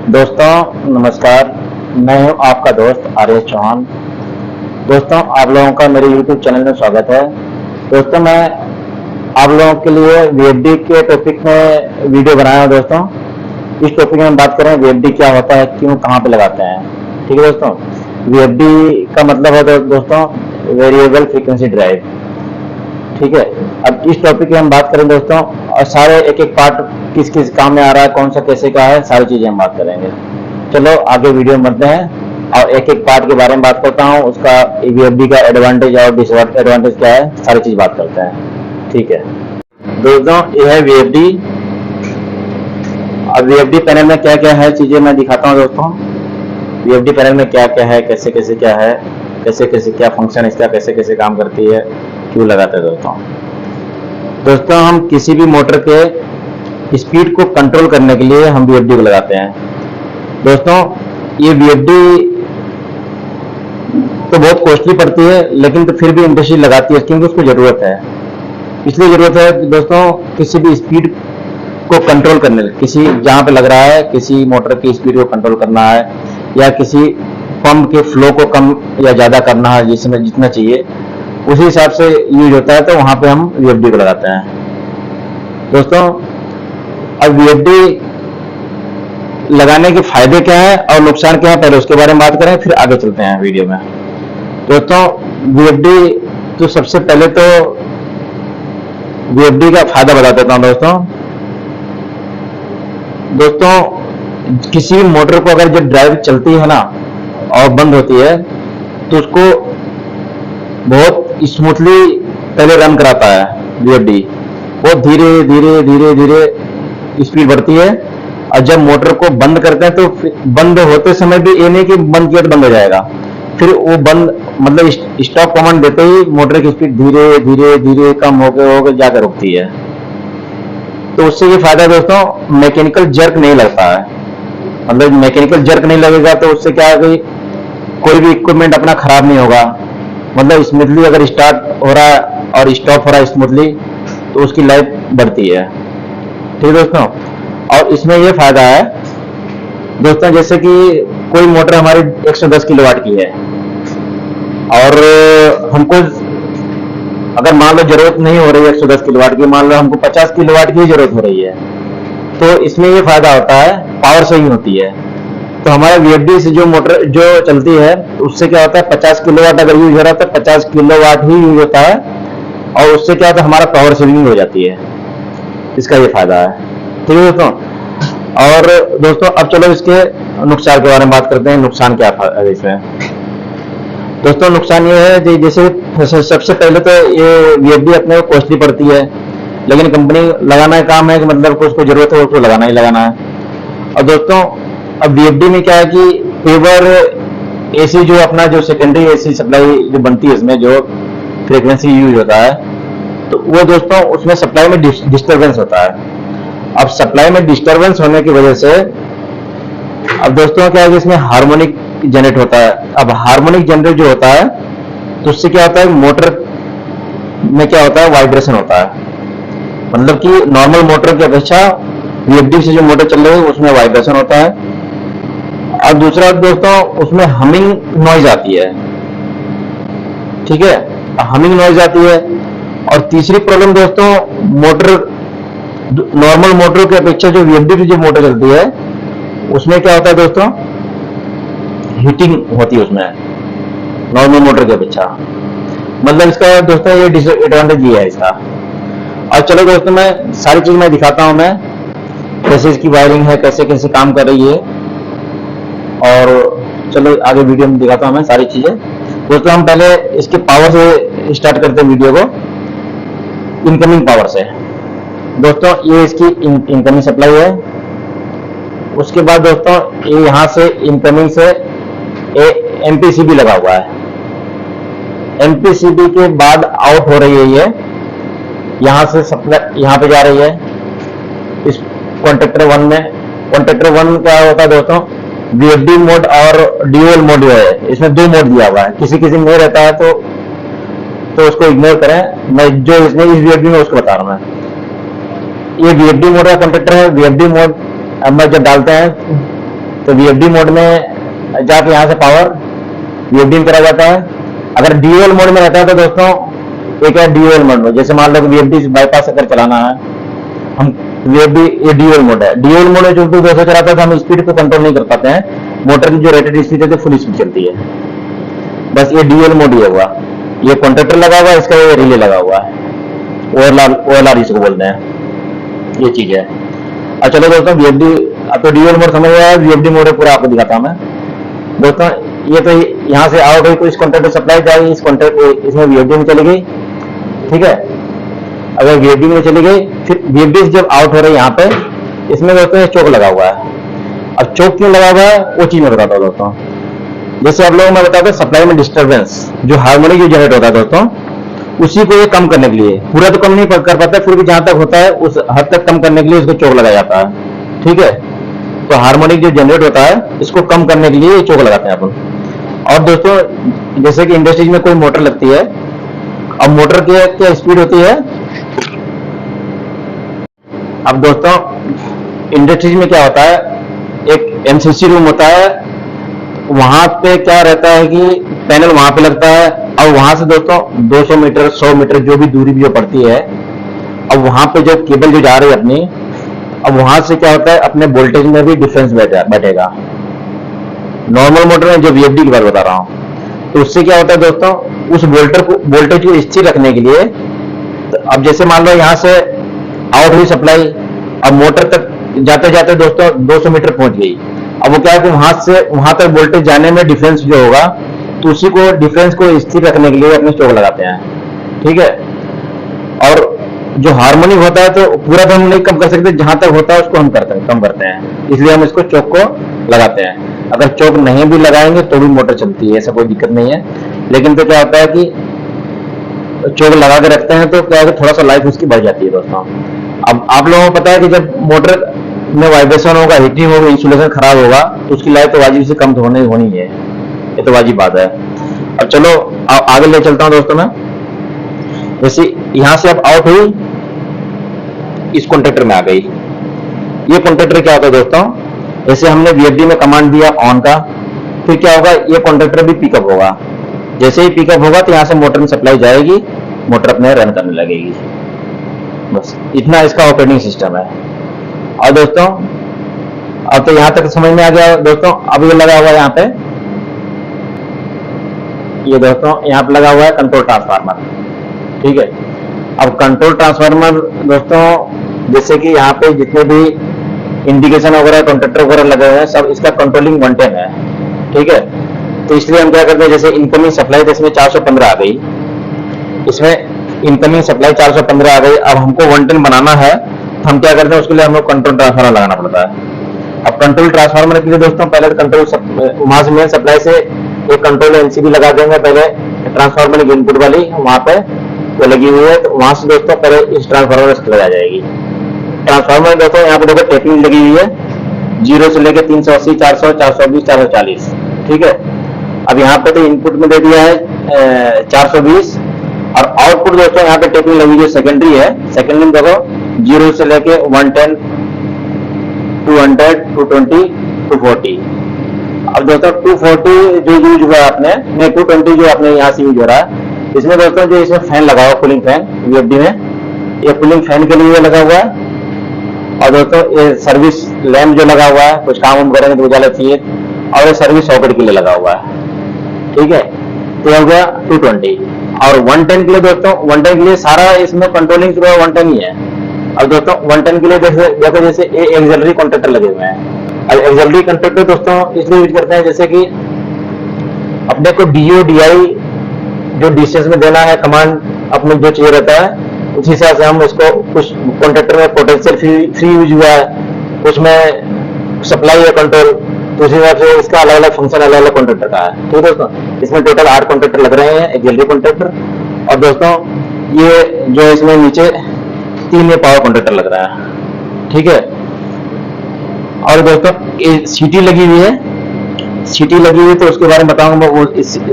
दोस्तों नमस्कार। मैं हूं आपका दोस्त आर्य चौहान। दोस्तों आप लोगों का मेरे YouTube चैनल में स्वागत है। दोस्तों मैं आप लोगों के लिए VFD के टॉपिक में वीडियो बनाया हूं। दोस्तों इस टॉपिक में हम बात करें VFD क्या होता है, क्यों, कहां पे लगाते हैं। ठीक है दोस्तों, VFD का मतलब है दोस्तों वेरिएबल फ्रीक्वेंसी ड्राइव। ठीक है, अब इस टॉपिक में हम बात करें दोस्तों, और सारे एक एक पार्ट किस किस काम में आ रहा है, कौन सा कैसे का है, सारी चीजें हम बात करेंगे। चलो आगे वीडियो में बढ़ते हैं और एक एक पार्ट के बारे में बात करता हूँ, उसका VFD का एडवांटेज और डिसएडवांटेज क्या है, सारी चीज बात करते हैं। ठीक है दोस्तों, ये है VFD। अब VFD पैनल में क्या क्या है चीजें मैं दिखाता हूँ दोस्तों। VFD पैनल में क्या क्या है, कैसे कैसे क्या है, कैसे कैसे क्या फंक्शन इसका, कैसे कैसे काम करती है, क्यों लगाते हैं दोस्तों हम किसी भी मोटर के स्पीड को कंट्रोल करने के लिए हम VFD को लगाते हैं। दोस्तों ये VFD तो बहुत कॉस्टली पड़ती है, लेकिन तो फिर भी इंडस्ट्री लगाती है क्योंकि उसको जरूरत है। इसलिए जरूरत है कि दोस्तों किसी भी स्पीड को कंट्रोल करने, किसी जहां पे लग रहा है किसी मोटर की स्पीड को कंट्रोल करना है, या किसी पंप के फ्लो को कम या ज्यादा करना है, जिसमें जितना चाहिए उसी हिसाब से यूज होता है, तो वहां पे हम VFD को लगाते हैं। दोस्तों अब VFD लगाने के फायदे क्या है और नुकसान क्या है, पहले उसके बारे में बात करें, फिर आगे चलते हैं वीडियो में। दोस्तों VFD तो सबसे पहले तो VFD का फायदा बता देता हूं दोस्तों किसी मोटर को अगर जब ड्राइव चलती है ना और बंद होती है, तो उसको बहुत स्मूथली पहले रन कराता है VFD। बहुत धीरे धीरे धीरे धीरे स्पीड बढ़ती है, और जब मोटर को बंद करते हैं तो बंद होते समय भी ये नहीं कि बंद किया तो बंद हो जाएगा, फिर वो बंद मतलब स्टॉप कमांड देते ही मोटर की स्पीड धीरे धीरे धीरे कम होकर जाकर रुकती है। तो उससे ये फायदा दोस्तों, मैकेनिकल जर्क नहीं लगता है। मतलब मैकेनिकल जर्क नहीं लगेगा तो उससे क्या है कि कोई भी इक्विपमेंट अपना खराब नहीं होगा। मतलब स्मूथली अगर स्टार्ट हो रहा है और स्टॉप हो रहा है स्मूथली, तो उसकी लाइफ बढ़ती है। ठीक है दोस्तों, और इसमें ये फायदा है दोस्तों, जैसे कि कोई मोटर हमारी 110 किलोवाट की है और हमको अगर मान लो जरूरत नहीं हो रही है 110 किलोवाट की, मान लो हमको 50 किलोवाट की जरूरत हो रही है, तो इसमें ये फायदा होता है, पावर सेविंग होती है। तो हमारा VFD से जो मोटर जो चलती है उससे क्या होता है, 50 किलोवाट अगर यूज हो रहा है तो 50 किलोवाट ही यूज होता है, और उससे क्या होता है, हमारा पावर सेविंग हो जाती है। इसका ये फायदा है। ठीक है दोस्तों, और दोस्तों अब चलो इसके नुकसान के बारे में बात करते हैं। नुकसान क्या है इसमें दोस्तों? नुकसान ये है कि जैसे सबसे पहले तो ये VFD अपने को कॉस्टली पड़ती है, लेकिन कंपनी लगाना का काम है कि मतलब उसको जरूरत है उसको लगाना ही लगाना है। और दोस्तों अब VFD में क्या है कि पेवर AC जो अपना जो सेकेंडरी AC सप्लाई जो बनती है, इसमें जो फ्रीक्वेंसी यूज होता है, तो वो दोस्तों उसमें सप्लाई में डिस्टरबेंस होता है। अब सप्लाई में डिस्टरबेंस होने की वजह से अब दोस्तों क्या है कि इसमें हार्मोनिक जनरेट होता है। अब हार्मोनिक जनरेट जो होता है तो उससे क्या होता है, मोटर में क्या होता है, वाइब्रेशन होता है। मतलब कि नॉर्मल मोटर की अपेक्षा VFD से जो मोटर चल रही है उसमें वाइब्रेशन होता है। और दूसरा दोस्तों उसमें हमिंग नॉइज आती है। ठीक है, हमिंग नॉइज आती है। और तीसरी प्रॉब्लम दोस्तों, मोटर नॉर्मल मोटर की अपेक्षा जो VFD की जो मोटर चलती है उसमें क्या होता है दोस्तों, हीटिंग होती है उसमें नॉर्मल मोटर की अपेक्षा। मतलब इसका दोस्तों ये डिसएडवांटेज ये है इसका। और चलो दोस्तों मैं सारी चीज मैं दिखाता हूं, मैं कैसे इसकी वायरिंग है, कैसे कैसे काम कर रही है, और चलो आगे वीडियो में दिखाता हूं मैं सारी चीजें। दोस्तों हम पहले इसके पावर से स्टार्ट करते हैं वीडियो को, इनकमिंग पावर से। दोस्तों ये इसकी इनकमिंग सप्लाई है। उसके बाद दोस्तों ये यहाँ से इनकमिंग से MPCB लगा हुआ है। MPCB के बाद आउट हो रही है ये, यहाँ से सप्लाई यहाँ पे जा रही है इस कॉन्टेक्टर 1 में। कॉन्टेक्टर 1 क्या होता है दोस्तों, VFD मोड और ड्यूअल मोड जो है, इसमें 2 मोड दिया हुआ है। किसी किसी में रहता है तो उसको इग्नोर करें, मैं जो इसमें इस VFD में उसको बता रहा हूं। मैं ये VFD मोड का कॉन्टेक्टर है। VFD मोड अब मैं जब डालते हैं तो वीएफडी मोड में जाके यहाँ से पावर वीएफडी में करा जाता है। अगर डीयूएल मोड में रहता है तो दोस्तों एक है डीयूएल मोड में, जैसे मान लो कि वीएफडी बाईपास अगर चलाना है हम, वीएफडी ये डीयूएल मोड है। डीयूएल मोड में जो 200 चलाता है तो हम स्पीड को कंट्रोल नहीं कर पाते हैं, मोटर की जो रेटेड स्पीड है तो फुल स्पीड चलती है। बस ये डीयूएल मोड ही हुआ। ये कॉन्ट्रैक्टर लगा हुआ है, इसका ये रिले लगा हुआ है, ओएलआर इसको बोलते हैं, ये चीज है। अब चलो दोस्तों वीएफडी, अब तो डीयूएल मोड समझ आया, वीएफडी मोड पूरा आपको दिखाता हूं मैं दोस्तों। ये तो यहाँ से आउट हुई तो इस कॉन्ट्रैक्टर सप्लाई जाएगी, इस कॉन्ट्रैक्ट इसमें वीएफडी में चली गई, ठीक है। अगर वीएफडी में चली गई, फिर वीएफडी जब आउट हो रही है यहाँ पे, इसमें दोस्तों ये चोक लगा हुआ है। अब चोक क्यों लगा हुआ है वो चीज मैं बताता हूँ दोस्तों। जैसे आप लोगों मैं बताता हूँ सप्लाई में डिस्टर्बेंस जो हार्मोनिक जो जनरेट होता है दोस्तों, उसी को ये कम करने के लिए, पूरा तो कम नहीं कर पाता, फिर भी जहां तक होता है उस हद तक कम करने के लिए इसको चोक लगाया जाता है, ठीक है। तो हार्मोनिक जो जनरेट होता है इसको कम करने के लिए ये चोक लगाते हैं अपन। और दोस्तों जैसे कि इंडस्ट्रीज में कोई मोटर लगती है, अब मोटर की क्या स्पीड होती है, अब दोस्तों इंडस्ट्रीज में क्या होता है, एक एमसीसी रूम होता है, वहां पे क्या रहता है कि पैनल वहां पे लगता है, और वहां से दोस्तों 200 मीटर 100 मीटर जो भी दूरी भी जो पड़ती है, अब वहां पे जो केबल जो जा रही है अपनी, अब वहां से क्या होता है अपने वोल्टेज में भी डिफरेंस बैठेगा। नॉर्मल मोटर में जो वीएफडी की बात बता रहा हूं, तो उससे क्या होता है दोस्तों, उस वोल्टेज को स्थिर रखने के लिए, तो अब जैसे मान लो यहां से आउट हुई सप्लाई, अब मोटर तक जाते जाते दोस्तों 200 मीटर पहुंच गई। अब वो क्या है कि वहां से वहां तक वोल्टेज जाने में डिफरेंस जो होगा, तो उसी को डिफरेंस को स्थिर रखने के लिए अपने चोक लगाते हैं, ठीक है। और जो हार्मोनिक होता है तो पूरा तो हम नहीं कम कर सकते, जहां तक होता है उसको हम कम करते हैं, इसलिए हम इसको चोक को लगाते हैं। अगर चोक नहीं भी लगाएंगे तो भी मोटर चलती है, ऐसा कोई दिक्कत नहीं है। लेकिन तो क्या होता है कि चोक लगा के रखते हैं तो क्या है, थोड़ा सा लाइफ उसकी बढ़ जाती है दोस्तों। अब आप लोगों को पता है कि जब मोटर में वाइब्रेशन होगा, हीटिंग होगा, इंसुलेशन खराब होगा, तो उसकी लाइफ तो वाजिब से कम तो होनी है, ये तो वाजिब बात है। अब चलो आगे ले चलता हूं दोस्तों मैं। जैसे यहां से अब आउट हुई, इस कॉन्ट्रैक्टर में आ गई। ये कॉन्ट्रैक्टर क्या होता है दोस्तों, जैसे हमने वीएफडी में कमांड दिया ऑन का, फिर क्या होगा, ये कॉन्ट्रैक्टर भी पिकअप होगा। जैसे ही पिकअप होगा तो यहां से मोटर में सप्लाई जाएगी, मोटर अपने रन करने लगेगी। बस इतना इसका ऑपरेटिंग सिस्टम है। और दोस्तों अब तो यहां तक समझ में आ गया दोस्तों। अब ये लगा हुआ है यहाँ पे, ये दोस्तों यहाँ पे लगा हुआ है कंट्रोल ट्रांसफार्मर, ठीक है। अब कंट्रोल ट्रांसफार्मर दोस्तों, जैसे कि यहाँ पे जितने भी इंडिकेशन वगैरह कॉन्ट्रैक्टर वगैरह लगे हुए हैं, सब इसका कंट्रोलिंग 110 है, ठीक है। तो इसलिए हम क्या करते हैं, जैसे इनकमिंग सप्लाई तो इसमें 415 आ गई, इसमें इनकमिंग सप्लाई 415 आ गई। अब हमको 110 बनाना है तो हम क्या करते हैं, उसके लिए हमको कंट्रोल ट्रांसफार्मर लगाना पड़ता है। अब कंट्रोल ट्रांसफार्मर के लिए दोस्तों पहले कंट्रोल वहां से मेन सप्लाई से एक कंट्रोल एलसीडी लगा देंगे, पहले ट्रांसफार्मर की इनपुट वाली वहां पे वो लगी हुई है, तो वहां से दोस्तों पहले इस ट्रांसफार्मर से लगा जाएगी। ट्रांसफार्मर देखो यहाँ पे देखो टेपिंग लगी हुई है, 0 से लेकर 380, 400, 420, 440, ठीक है। अब यहाँ पे तो इनपुट में दे दिया है 420, और आउटपुट दोस्तों यहाँ पे टेपिंग लगी हुई सेकेंडरी है। सेकेंडरी में देखो 0 से लेके 110, 200, 220, 240। अब दोस्तों 240 जो यूज हुआ है आपने, नहीं 220 जो आपने यहाँ से यूज हो रहा है, इसमें दोस्तों जो इसमें फैन लगा हुआ कूलिंग फैन वीएफडी में, ये कूलिंग फैन के लिए लगा हुआ है। और दोस्तों ये सर्विस लैम्प जो लगा हुआ है, कुछ काम करेंगे तो उजाला चाहिए, और ये सर्विस सॉकेट के लिए लगा हुआ है, ठीक है। तो हो गया 220। और 110 के लिए दोस्तों, 110 के लिए सारा इसमें कंट्रोलिंग जो है 110 ही है। अब दोस्तों 110 के लिए देखो जैसे एक्सिलरी कॉन्ट्रैक्टर लगे हुए हैं। अब एक्सिलरी कॉन्ट्रैक्टर दोस्तों इसलिए यूज करते हैं, जैसे कि अपने को डीओ डीआई जो डिस्टेंस में देना है कमांड अपने जो चाहिए रहता है, उस हिसाब से हम इसको, कुछ कॉन्ट्रैक्टर में पोटेंशियल फ्री यूज हुआ है, उसमें सप्लाई है कंट्रोल, तो उस हिसाब से इसका अलग अलग फंक्शन अलग अलग कॉन्ट्रैक्टर का है, ठीक है दोस्तों। इसमें टोटल 8 कॉन्ट्रैक्टर लग रहे हैं, एक्सिलरी कॉन्ट्रैक्टर। और दोस्तों ये जो इसमें नीचे 3 ये पावर कॉन्ट्रैक्टर लग रहा है, ठीक है। और दोस्तों ये सीटी लगी हुई है, सीटी लगी हुई तो उसके बारे में बताऊंगा। वो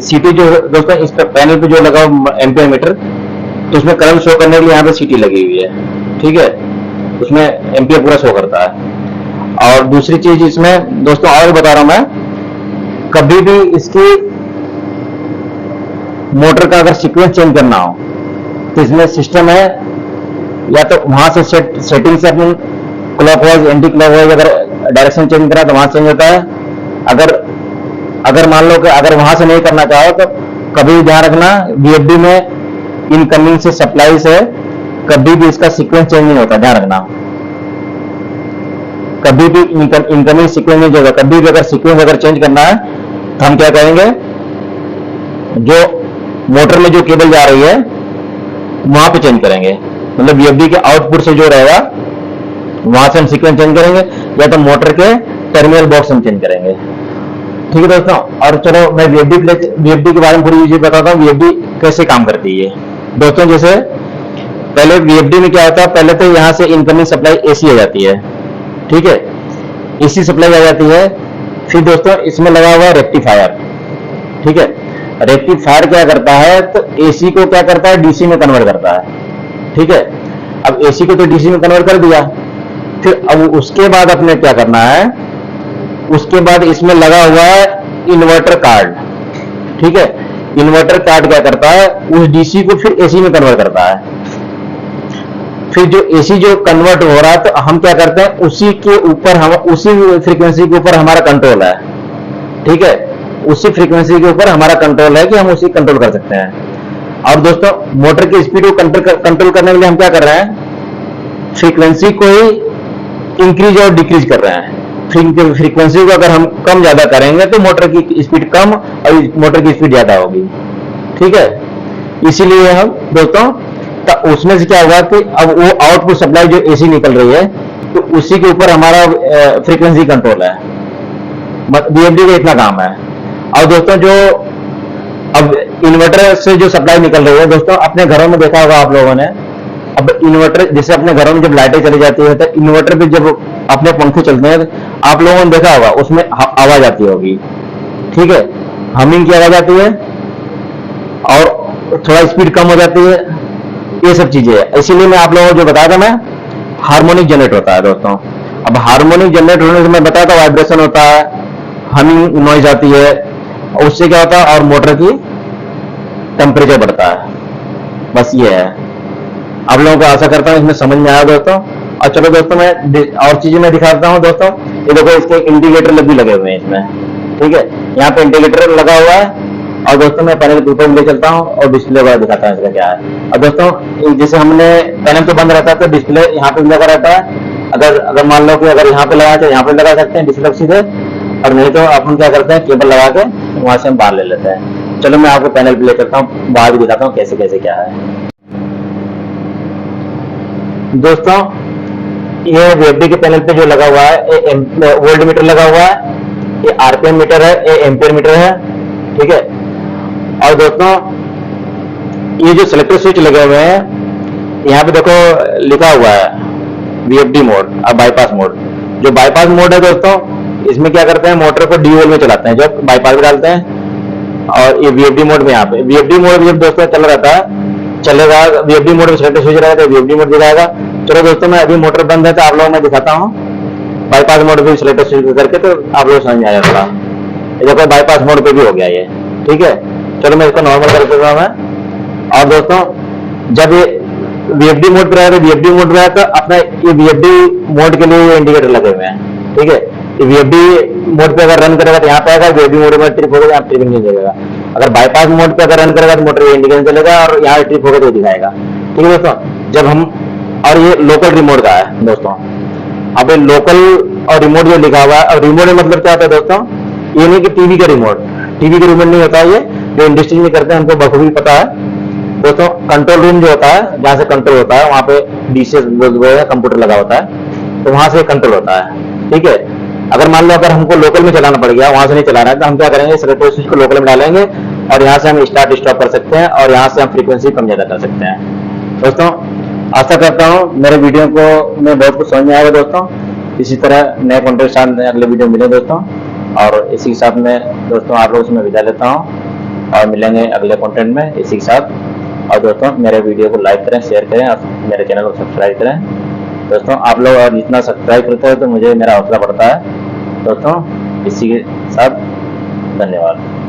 सीटी जो दोस्तों इस पर पैनल पे जो लगा एम्पियर मीटर, तो उसमें करंट शो करने के लिए यहाँ पे सीटी लगी हुई है, ठीक है, उसमें एम्पियर पूरा शो करता है। और दूसरी चीज इसमें दोस्तों और बता रहा हूं मैं, कभी भी इसकी मोटर का अगर सीक्वेंस चेंज करना हो तो इसमें सिस्टम है, या तो वहां से सेटिंग से अपन क्लॉकवाइज एंटी क्लॉकवाइज अगर डायरेक्शन चेंज करा तो वहां चेंज होता है। अगर अगर मान लो कि अगर वहां से नहीं करना चाहो तो कभी भी ध्यान रखना, वीएफडी में इनकमिंग से सप्लाई से कभी भी इसका सीक्वेंस चेंज नहीं होता, ध्यान रखना। कभी भी इनकमिंग सीक्वेंस नहीं होगा। कभी भी अगर सीक्वेंस अगर चेंज करना है तो हम क्या करेंगे, जो मोटर में जो केबल जा रही है वहां पे चेंज करेंगे, मतलब वीएफडी के आउटपुट से जो रहेगा वहां से हम सीक्वेंस चेंज करेंगे, या तो मोटर के टर्मिनल बॉक्स हम चेंज करेंगे। ठीक है दोस्तों, और चलो मैं वीएफडी के बारे में पूरी चीज बताता हूँ, वीएफडी कैसे काम करती है। दोस्तों जैसे पहले वीएफडी में क्या होता है, पहले तो यहाँ से इनकमिंग सप्लाई एसी आ जाती है, ठीक है, एसी सप्लाई आ जाती है। फिर दोस्तों इसमें लगा हुआ है रेक्टिफायर, ठीक है। रेक्टिफायर क्या करता है, तो एसी को क्या करता है, डीसी में कन्वर्ट करता है, ठीक है। अब एसी को तो डीसी में कन्वर्ट कर दिया, फिर अब उसके बाद अपने क्या करना है, उसके बाद इसमें लगा हुआ है इन्वर्टर कार्ड, ठीक है। इन्वर्टर कार्ड क्या करता है, उस डीसी को फिर एसी में कन्वर्ट करता है। फिर जो एसी जो कन्वर्ट हो रहा है तो हम क्या करते हैं, उसी के ऊपर हम उसी फ्रीक्वेंसी के ऊपर हमारा कंट्रोल है, ठीक है। उसी फ्रीक्वेंसी के ऊपर हमारा कंट्रोल है कि हम उसी कंट्रोल कर सकते हैं। और दोस्तों मोटर की स्पीड को कंट्रोल करने के लिए हम क्या कर रहे हैं, फ्रीक्वेंसी को ही इंक्रीज और डिक्रीज कर रहे हैं। फ्रीक्वेंसी को अगर हम कम ज्यादा करेंगे तो मोटर की स्पीड कम और मोटर की स्पीड ज्यादा होगी, ठीक है। इसीलिए हम दोस्तों तो उसमें से क्या होगा कि अब वो आउटपुट सप्लाई जो एसी निकल रही है तो उसी के ऊपर हमारा फ्रीक्वेंसी कंट्रोल है, वीएफडी का इतना काम है। और दोस्तों जो अब इन्वर्टर से जो सप्लाई निकल रही है, दोस्तों अपने घरों में देखा होगा आप लोगों ने, अब इन्वर्टर जैसे अपने घरों में जब लाइटें चली जाती है तो इन्वर्टर पे जब अपने पंखे चलते हैं तो आप लोगों ने देखा होगा उसमें आवाज आती होगी, ठीक है, हमिंग की आवाज आती है और थोड़ा स्पीड कम हो जाती है, ये सब चीजें है। इसीलिए मैं आप लोगों को जो बताया था, मैं हार्मोनिक जनरेट होता है दोस्तों। अब हार्मोनिक जनरेट होने से मैं बताया था वाइब्रेशन होता है, हमिंग नॉइज आती है, और उससे क्या होता है और मोटर की टेम्परेचर बढ़ता है। बस ये है, आप लोगों को आशा करता हूँ इसमें समझ में आया दोस्तों। और चलो दोस्तों मैं और चीजें मैं दिखाता हूँ दोस्तों। ये देखो इसके इंडिकेटर भी लगे हुए हैं इसमें, ठीक है, यहाँ पे इंडिकेटर लगा हुआ है। और दोस्तों मैं पैनल के ऊपर ले चलता हूँ और डिस्प्ले वगैरह दिखाता हूँ इसका क्या है। और दोस्तों जैसे हमने पैनल तो बंद रहता है तो डिस्प्ले यहाँ पे लगा रहता है। अगर मान लो कि अगर यहाँ पे लगा तो यहाँ पे लगा सकते हैं डिस्प्ले सीधे, और नहीं तो अपन क्या करते हैं केबल लगा के वहां से हम बाहर ले लेते हैं। चलो मैं आपको पैनल पे ले चलता हूँ, बाहर भी दिखाता हूँ कैसे कैसे क्या है। दोस्तों ये वीएफडी के पैनल पे जो लगा हुआ है, ये वोल्ट मीटर लगा हुआ है, ये आरपीएम मीटर है, ये एम्पियर मीटर है, ठीक है। और दोस्तों ये जो सिलेक्टर स्विच लगे हुए हैं, यहाँ पे देखो लिखा हुआ है वीएफडी मोड और बाईपास मोड। जो बाईपास मोड है दोस्तों, इसमें क्या करते हैं, मोटर को डी में चलाते हैं जब बाईपास डालते हैं। और ये वीएफडी मोड में यहाँ पे वीएफडी मोड जब दोस्तों चल रहा था चलेगा, वीएफडी मोड में सिलेक्टर स्विच रहेगा तो वीएफडी मोड दिखाएगा। चलो दोस्तों मैं अभी मोटर बंद है तो आप लोगों को मैं दिखाता हूँ बाईपास मोड पे सिलेक्टर स्विच करके, तो आप लोग समझ में आ जाएगा। ये देखो बाईपास मोड पे भी हो गया ये, ठीक है। चलो मैं इसको नॉर्मल कर देता हूँ मैं। और दोस्तों जब ये वीएफडी मोड पे रहेगा, वीएफडी मोड पे रहेगा तो अपना ये वीएफडी मोड के लिए इंडिकेटर लगे हुए हैं, ठीक है। ये वीएफडी मोड पे अगर रन करेगा तो यहाँ पे आएगा, वीएफडी मोड में ट्रिप होगा यहाँ ट्रिपिंग नहीं देगा। अगर बाईपास मोड पे अगर रन करेगा तो मोटर इंडिकेटर चलेगा और यहाँ ट्रिप होगा तो दिखाएगा, ठीक है दोस्तों। जब हम और ये लोकल रिमोट का है दोस्तों। अब ये लोकल और रिमोट जो लिखा हुआ है, और रिमोट में मतलब क्या होता है दोस्तों, ये नहीं कि टीवी का रिमोट, टीवी का रिमोट नहीं होता है, ये जो इंडस्ट्री में करते हैं हमको बखूबी पता है दोस्तों। कंट्रोल रूम जो होता है जहाँ से कंट्रोल होता है वहां पे डीसीएस कंप्यूटर लगा होता है, तो वहां से कंट्रोल होता है, ठीक है। अगर मान लो अगर हमको लोकल में चलाना पड़ गया, वहां से नहीं चलाना है, तो हम क्या करेंगे, सिलेक्टर स्विच को लोकल में डालेंगे और यहाँ से हम स्टार्ट स्टॉप कर सकते हैं और यहाँ से हम फ्रीक्वेंसी कम ज्यादा कर सकते हैं। दोस्तों आशा करता हूँ मेरे वीडियो को में बहुत कुछ समझ में आएगा दोस्तों। इसी तरह नए कंटेंट के साथ अगले वीडियो मिले दोस्तों, और इसी के साथ में दोस्तों आप लोगों से मैं विदा लेता हूँ और मिलेंगे अगले कंटेंट में इसी के साथ। और दोस्तों मेरे वीडियो को लाइक करें, शेयर करें और मेरे चैनल को सब्सक्राइब करें। दोस्तों आप लोग और जितना सब्सक्राइब करते हो तो मुझे मेरा हौसला बढ़ता है। दोस्तों इसी के साथ धन्यवाद।